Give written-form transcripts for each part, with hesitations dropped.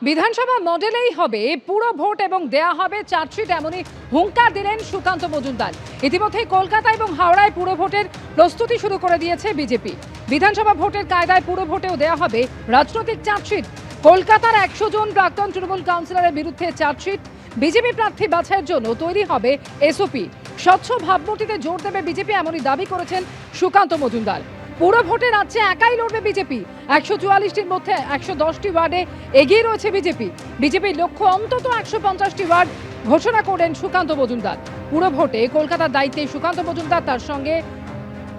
বিধানসভা মডেলেই হবে পুরো ভোট এবং দেয়া হবে চার্জশিট, এমনই হুঙ্কার দিলেন সুকান্ত মজুমদার। ইতিমধ্যে কলকাতা এবং হাওড়ায় পুরো ভোটের প্রস্তুতি শুরু করে দিয়েছে বিজেপি। বিধানসভা ভোটের কায়দায় পুরো ভোটেও দেয়া হবে রাজনৈতিক চার্জশিট। কলকাতার 100 জন প্রাক্তন তৃণমূল কাউন্সিলরের বিরুদ্ধে চার্জশিট। বিজেপি প্রার্থী বাছাইয়ের জন্য তৈরি হবে এসওপি। স্বচ্ছ ভাবমূর্তিতে জোর দেবে বিজেপি, এমনই দাবি করেছেন সুকান্ত মজুমদার। পুরো ভোটে রাজ্যে একাই লড়বে বিজেপি। 144টির মধ্যে 110টি ওয়ার্ডে এগিয়ে রয়েছে বিজেপি। বিজেপির লক্ষ্য অন্তত 150টি ওয়ার্ড ঘোষণা করেন সুকান্ত মজুমদার। পুরো ভোটে কলকাতার দায়িত্বে সুকান্ত মজুমদার, তার সঙ্গে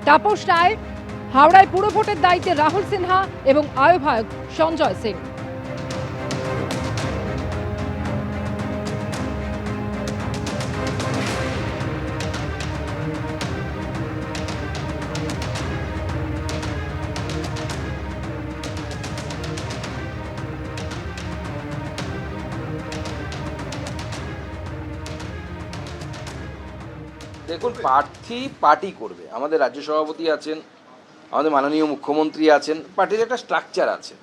তাপস রায়। হাওড়ায় পুরো ভোটের দায়িত্বে রাহুল সিনহা এবং আহ্বায়ক সঞ্জয় সিং। দেখুন, প্রার্থী পার্টি করবে। আমাদের রাজ্য সভাপতি আছেন, আমাদের মাননীয় মুখ্যমন্ত্রী আছেন, পার্টির একটা স্ট্রাকচার আছে।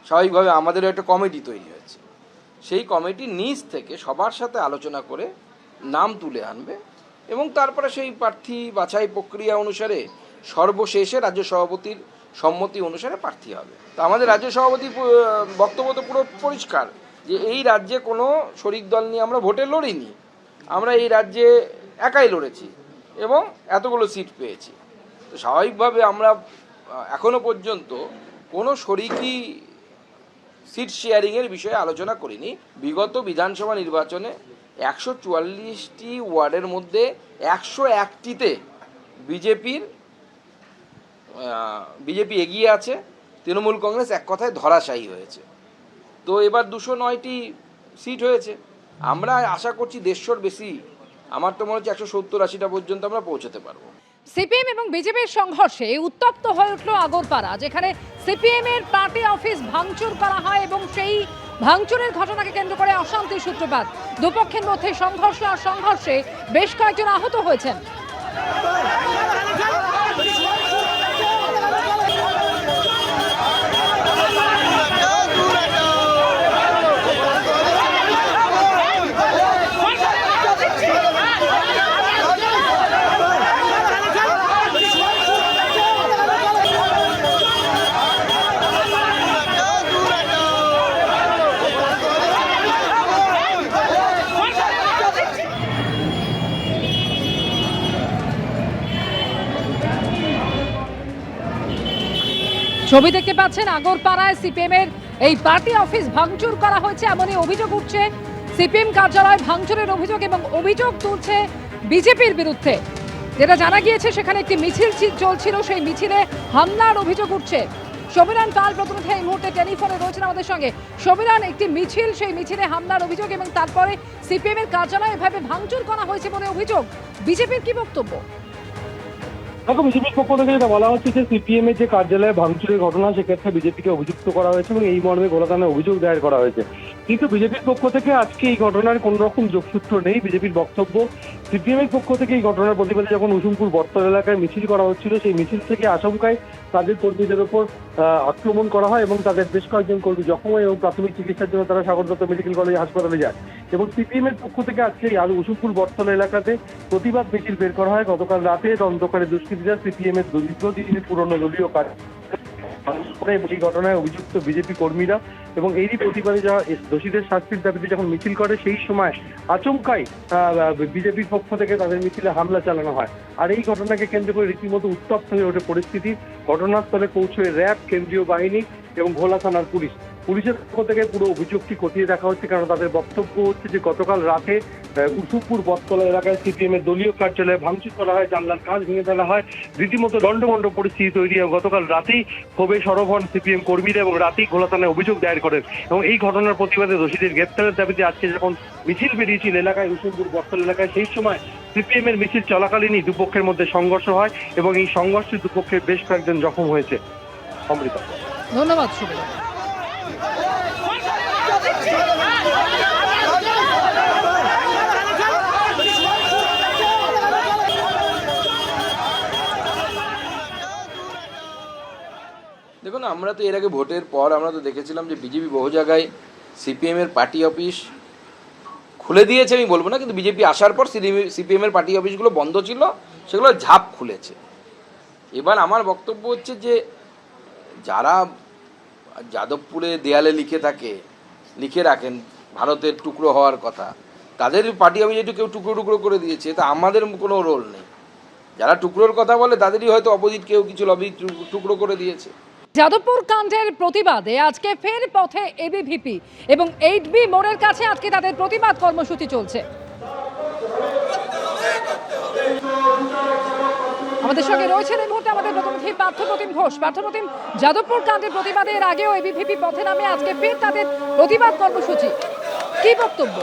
স্বাভাবিকভাবে আমাদেরও একটা কমিটি তৈরি হয়েছে। সেই কমিটি নিজ থেকে সবার সাথে আলোচনা করে নাম তুলে আনবে এবং তারপরে সেই প্রার্থী বাছাই প্রক্রিয়া অনুসারে সর্বশেষে রাজ্য সভাপতির সম্মতি অনুসারে প্রার্থী হবে। তো আমাদের রাজ্য সভাপতি বক্তব্য তো পুরো পরিষ্কার যে এই রাজ্যে কোনো শরিক দল নিয়ে আমরা ভোটে লড়িনি, আমরা এই রাজ্যে একাই লড়েছি এবং এতগুলো সিট পেয়েছি। তো স্বাভাবিকভাবে আমরা এখনো পর্যন্ত কোনো শরিকি সিট শেয়ারিংয়ের বিষয়ে আলোচনা করিনি। বিগত বিধানসভা নির্বাচনে 144টি ওয়ার্ডের মধ্যে 101টিতে বিজেপি এগিয়ে আছে, তৃণমূল কংগ্রেস এক কথায় ধরাশায়ী হয়েছে। তো এবার 209টি সিট হয়েছে। আমরা আশা করছি 150র বেশি, আমার তো মনে হচ্ছে 170-80টা পর্যন্ত আমরা পৌঁছতে পারবো। সিপিএম এবং বিজেপির সংঘর্ষে উত্তপ্ত হয়ে উঠল আগরপাড়া, যেখানে সিপিএম এর পার্টি অফিস ভাঙচুর করা হয় এবং সেই ভাঙচুরের ঘটনাকে কেন্দ্র করে অশান্তির সূত্রপাত। দুপক্ষের মধ্যে সংঘর্ষ, আর সংঘর্ষে বেশ কয়েকজন আহত হয়েছেন। ছবি দেখতে পাচ্ছেন, আগরপাড়ায় সিপিএম এর এই পার্টি অফিস ভাঙচুর করা হয়েছে, এমনই অভিযোগ উঠছে। সিপিএম কার্যালয় ভাঙচুরের অভিযোগ এবং অভিযোগ তুলছে বিজেপির বিরুদ্ধে। যেটা জানা গিয়েছে, সেখানে একটি মিছিল চলছিল, সেই মিছিলে হামলার অভিযোগ উঠছে। সমীরণ পাল প্রতিনিধি এই মুহূর্তে টেলিফোনে রয়েছেন আমাদের সঙ্গে। সমীরণ, একটি মিছিল, সেই মিছিলে হামলার অভিযোগ এবং তারপরে সিপিএম এর কার্যালয় এভাবে ভাঙচুর করা হয়েছে বলে অভিযোগ। বিজেপির কি বক্তব্য? দেখো, বিজেপির পক্ষ থেকে যেটা বলা হচ্ছে যে সিপিএম এর যে কার্যালয়ে ভাঙচুরের ঘটনা, সেক্ষেত্রে বিজেপিকে অভিযুক্ত করা হয়েছে এবং এই মর্মে গোলা থানায় অভিযোগ দায়ের করা হয়েছে। কিন্তু বিজেপির পক্ষ থেকে আজকে এই ঘটনার কোন রকম যোগসূত্র নেই। বিজেপির বক্তব্য, সিপিএম এর পক্ষ থেকে এই ঘটনার প্রতিবাদে যখন উসুমপুর বটতল এলাকায় মিছিল করা হচ্ছিল, সেই মিছিল থেকে আশঙ্কায় তাদের কর্মীদের ওপর আক্রমণ করা হয় এবং তাদের বেশ কয়েকজন কর্মী জখম হয় এবং প্রাথমিক চিকিৎসার জন্য তারা সাগর দত্ত মেডিকেল কলেজ হাসপাতালে যায়। এবং সিপিএম এর পক্ষ থেকে আজকে উসুমপুর বটতল এলাকাতে প্রতিবাদ মিছিল বের করা হয়। গতকাল রাতে অন্ধকারে দুষ্কৃতীরা সিপিএম এর দীর্ঘদিনের পুরনো দলীয় এই ঘটনায় অভিযুক্ত বিজেপি কর্মীরা এবং এরই প্রতিবাদে যারা দোষীদের শাস্তির দাবিতে যখন মিছিল করে, সেই সময় আচমকাই বিজেপির পক্ষ থেকে তাদের মিছিলে হামলা চালানো হয়। আর এই ঘটনাকে কেন্দ্র করে রীতিমতো উত্তপ্ত হয়ে ওঠে পরিস্থিতি। ঘটনাস্থলে পৌঁছয় র্যাব, কেন্দ্রীয় বাহিনী এবং ভোলা থানার পুলিশ। পুলিশের পক্ষ থেকে পুরো অভিযোগটি খতিয়ে দেখা হচ্ছে, কারণ তাদের বক্তব্য হচ্ছে যে গতকাল রাতে উসুমপুর বটতলা এলাকায় সিপিএম এর দলীয় কার্যালয়ে ভাঙচুর করা হয়, জানলার কাঁচ ভেঙে ফেলা হয়, রীতিমতো দণ্ডমণ্ড পরিস্থিতি তৈরি হয়। গতকাল রাতেই ক্ষোভে সরব হন সিপিএম কর্মীরা এবং রাতেই গোলা থানায় অভিযোগ দায়ের করেন এবং এই ঘটনার প্রতিবাদে দোষীদের গ্রেপ্তারের দাবিতে আজকে যখন মিছিল বেরিয়েছিল এলাকায়, উসুমপুর বটতলা এলাকায়, সেই সময় সিপিএম এর মিছিল চলাকালীনই দুপক্ষের মধ্যে সংঘর্ষ হয় এবং এই সংঘর্ষে দুপক্ষের বেশ কয়েকজন জখম হয়েছে। অমৃতা, ধন্যবাদ। সুবিধা দেখুন, আমরা তো এর আগে ভোটের পর আমরা তো দেখেছিলাম যে বিজেপি বহু জায়গায় সিপিএমের পার্টি অফিস খুলে দিয়েছে আমি বলবো না, কিন্তু বিজেপি আসার পর সিপিএমের পার্টি অফিসগুলো বন্ধ ছিল, সেগুলো ঝাঁপ খুলেছে। এবার আমার বক্তব্য হচ্ছে যে যারা যাদবপুরে দেয়ালে লিখে রাখেন ভারতের টুকরো হওয়ার কথা, তাদের পার্টি অফিস একটু কেউ টুকরো টুকরো করে দিয়েছে, তা আমাদের কোনো রোল নেই। যারা টুকরোর কথা বলে তাদেরই হয়তো অপোজিট কেউ কিছু লবি টুকরো করে দিয়েছে। যাদবপুর কাণ্ডের প্রতিবাদে আজকে ফের পথে এবিভিপি এবং 8B মোড়ের কাছে আজকে তাদের প্রতিবাদ কর্মসূচি চলছে। আমাদের সঙ্গে রয়েছেন এই মুহূর্তে আমাদের প্রতিনিধি পার্থপ্রতিম ঘোষ। পার্থপ্রতিম, যাদবপুর কাণ্ডের প্রতিবাদে এর আগেও এবিভিপি পথে নামে, আজকে ফের তাদের প্রতিবাদ কর্মসূচি, কি বক্তব্য?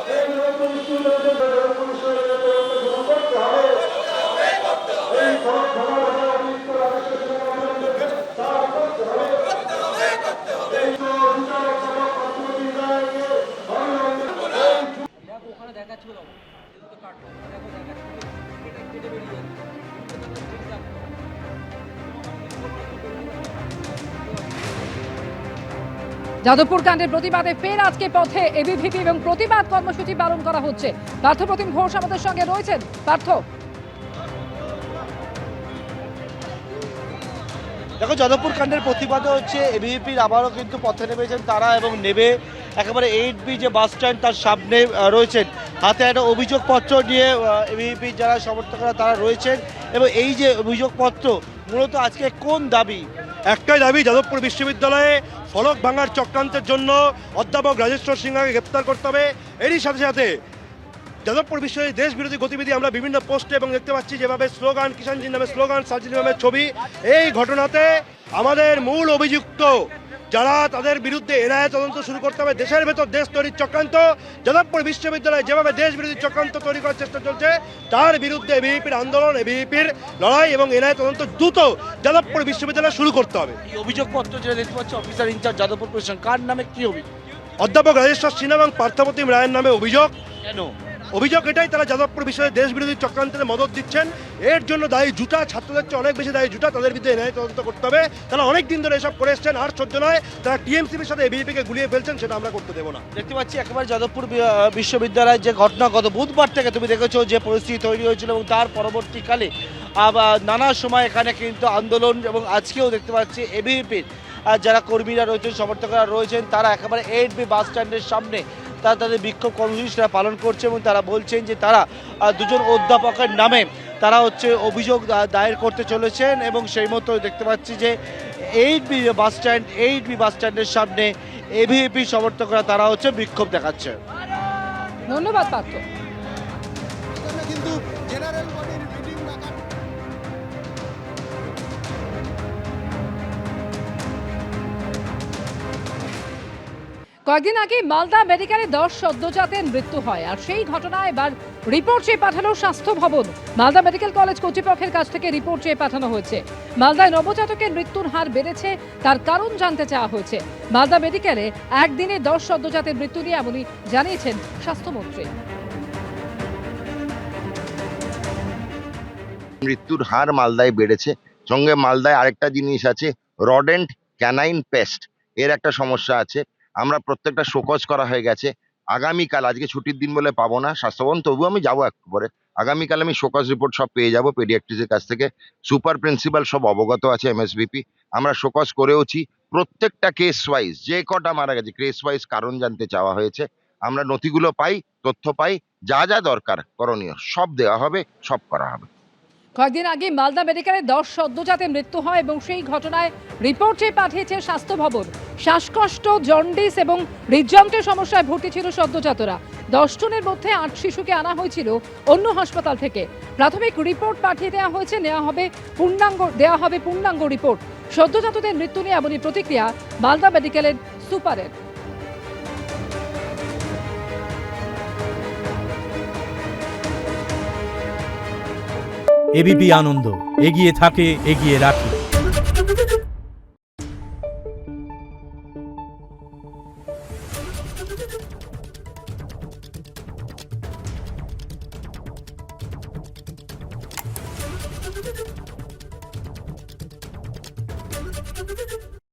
যাদবপুর কাণ্ডের প্রতিবাদে ফের আজকে পথে এবিভিপি এবং প্রতিবাদ কর্মসূচি পালন করা হচ্ছে। পার্থপ্রতিম ঘোষ আমাদের সঙ্গে রয়েছেন। পার্থ, দেখো, যাদবপুর কাণ্ডের প্রতিবাদে হচ্ছে এবিভিপির আবারও কিন্তু পথে নেমেছেন তারা, এবং নেবে একেবারে 8B যে বাস স্ট্যান্ড তার সামনে রয়েছেন। হাতে একটা অভিযোগপত্র নিয়ে এবিভিপির যারা সমর্থকরা তারা রয়েছেন, এবং এই যে অভিযোগপত্র মূলত আজকে কোন দাবি? একটাই দাবি, যাদবপুর বিশ্ববিদ্যালয়ে ফলক ভাঙার চক্রান্তের জন্য অধ্যাপক রাজেশ্বর সিংহাকে গ্রেপ্তার করতে হবে। এরই সাথে সাথে যাদবপুর বিশ্ববিদ্যালয়ের দেশ বিরোধী গতিবিধি আমরা বিভিন্ন পোস্টে এবং দেখতে পাচ্ছি যেভাবে স্লোগান, কিষাণজির নামে স্লোগান, সার্জির নামে ছবি। এই ঘটনাতে আমাদের মূল অভিযুক্ত যারা, তাদের বিরুদ্ধে এনআইএ তদন্ত শুরু করতে হবে। দেশের ভেতর দেশ তৈরির চক্রান্ত, যাদবপুর বিশ্ববিদ্যালয়ে যেভাবে দেশ বিরোধী চক্রান্ত তৈরি করার চেষ্টা চলছে, তার বিরুদ্ধে এবিভিপির আন্দোলন, এবিভিপির লড়াই এবং এনআইএ তদন্ত দ্রুত যাদবপুর বিশ্ববিদ্যালয়ে শুরু করতে হবে। এই অভিযোগপত্র যেটা দেখতে পাচ্ছি অফিসার ইনচার্জ যাদবপুর পুলিশ, কার নামে কি অভিযোগ? অধ্যাপক রাজেশ্বর সিনহা এবং পার্থপ্রতিম রায়ের নামে অভিযোগ। কেন অভিযোগ এটাই, তারা যাদবপুর বিষয়ে দেশ বিরোধী চক্রান্তের মদত দিচ্ছেন। এর জন্য দায়ী জুটা, ছাত্রদের চেয়ে অনেক বেশি দায়ী জুটা। তাদের বিরুদ্ধে ন্যায় তদন্ত করতে হবে। তারা অনেক দিন ধরে এসব করে এসছেন, আর সহ্য নয়। তারা টিএমসিপির সাথে এবিভিপিকে গুলিয়ে ফেলছেন, সেটা আমরা করতে দেবো না। দেখতে পাচ্ছি একেবারে যাদবপুর বিশ্ববিদ্যালয়ের যে ঘটনা, গত বুধবার থেকে তুমি দেখেছো যে পরিস্থিতি তৈরি হয়েছিল, এবং তার পরবর্তীকালে নানা সময় এখানে কিন্তু আন্দোলন, এবং আজকেও দেখতে পাচ্ছি এবিভিপির যারা কর্মীরা রয়েছেন, সমর্থকরা রয়েছেন, তারা একেবারে 8B বাস স্ট্যান্ডের সামনে তারা তাদের বিক্ষোভ কর্মসূচি পালন করছে, এবং তারা বলছেন যে তারা দুজন অধ্যাপকের নামে তারা হচ্ছে অভিযোগ দায়ের করতে চলেছেন। এবং সেই মতো দেখতে পাচ্ছি যে 8B বাস স্ট্যান্ডের সামনে এবিভিপি সমর্থকরা তারা হচ্ছে বিক্ষোভ দেখাচ্ছে। ধন্যবাদ পার্থ। কিন্তু জেনারেল বডির মিটিং ডাকা কয়েকদিন আগে মালদা মেডিকেলে 10 সদ্যজাতের মৃত্যু হয়, আর সেই ঘটনায় এবার রিপোর্ট চেয়ে পাঠালো স্বাস্থ্য ভবন। মালদা মেডিকেল কলেজ কর্তৃপক্ষের কাছ থেকে রিপোর্ট চেয়ে পাঠানো হয়েছে। মালদায় নবজাতকের মৃত্যুর হার বেড়েছে, তার কারণ জানতে চাওয়া হয়েছে। মালদা মেডিকেলে একদিনে 10 সদ্যজাতের মৃত্যু নিয়ে এমনই জানিয়েছেন স্বাস্থ্যমন্ত্রী। মৃত্যুর হার মালদায় বেড়েছে, সঙ্গে মালদায় আরেকটা জিনিস আছে, রডেন্ট ক্যানাইন পেস্ট, এর একটা সমস্যা আছে। আমরা প্রত্যেকটা শোকজ করা হয়ে গেছে। আগামীকাল, আজকে ছুটির দিন বলে পাবো না স্বাস্থ্যভবন, তবুও আমি যাবো একটু পরে। আগামীকাল আমি শোকজ রিপোর্ট সব পেয়ে যাবো পেডিয়াট্রিক্সের কাছ থেকে। সুপার প্রিন্সিপাল সব অবগত আছে, এমএসবিপি। আমরা শোকজ করেওছি। প্রত্যেকটা কেস ওয়াইজ যে কটা মারা গেছে, কেস ওয়াইজ কারণ জানতে চাওয়া হয়েছে। আমরা নথিগুলো পাই, তথ্য পাই, যা যা দরকার করণীয় সব দেওয়া হবে, সব করা হবে। কয়েকদিন আগে মালদা মেডিকেলে 10 সদ্যজাতের মৃত্যু হয়, এবং সেই ঘটনায় রিপোর্ট চেয়ে পাঠিয়েছে স্বাস্থ্য ভবন। শ্বাসকষ্ট, জন্ডিস এবং হৃদযন্ত্রের সমস্যায় ভর্তি ছিল সদ্যজাতরা। 10 জনের মধ্যে 8 শিশুকে আনা হয়েছিল অন্য হাসপাতাল থেকে। প্রাথমিক রিপোর্ট পাঠিয়ে দেওয়া হয়েছে, দেওয়া হবে পূর্ণাঙ্গ রিপোর্ট। সদ্যজাতদের মৃত্যু নিয়ে এমনই প্রতিক্রিয়া মালদা মেডিকেলের সুপারের। এবিপি আনন্দ, এগিয়ে থাকে, এগিয়ে রাখে।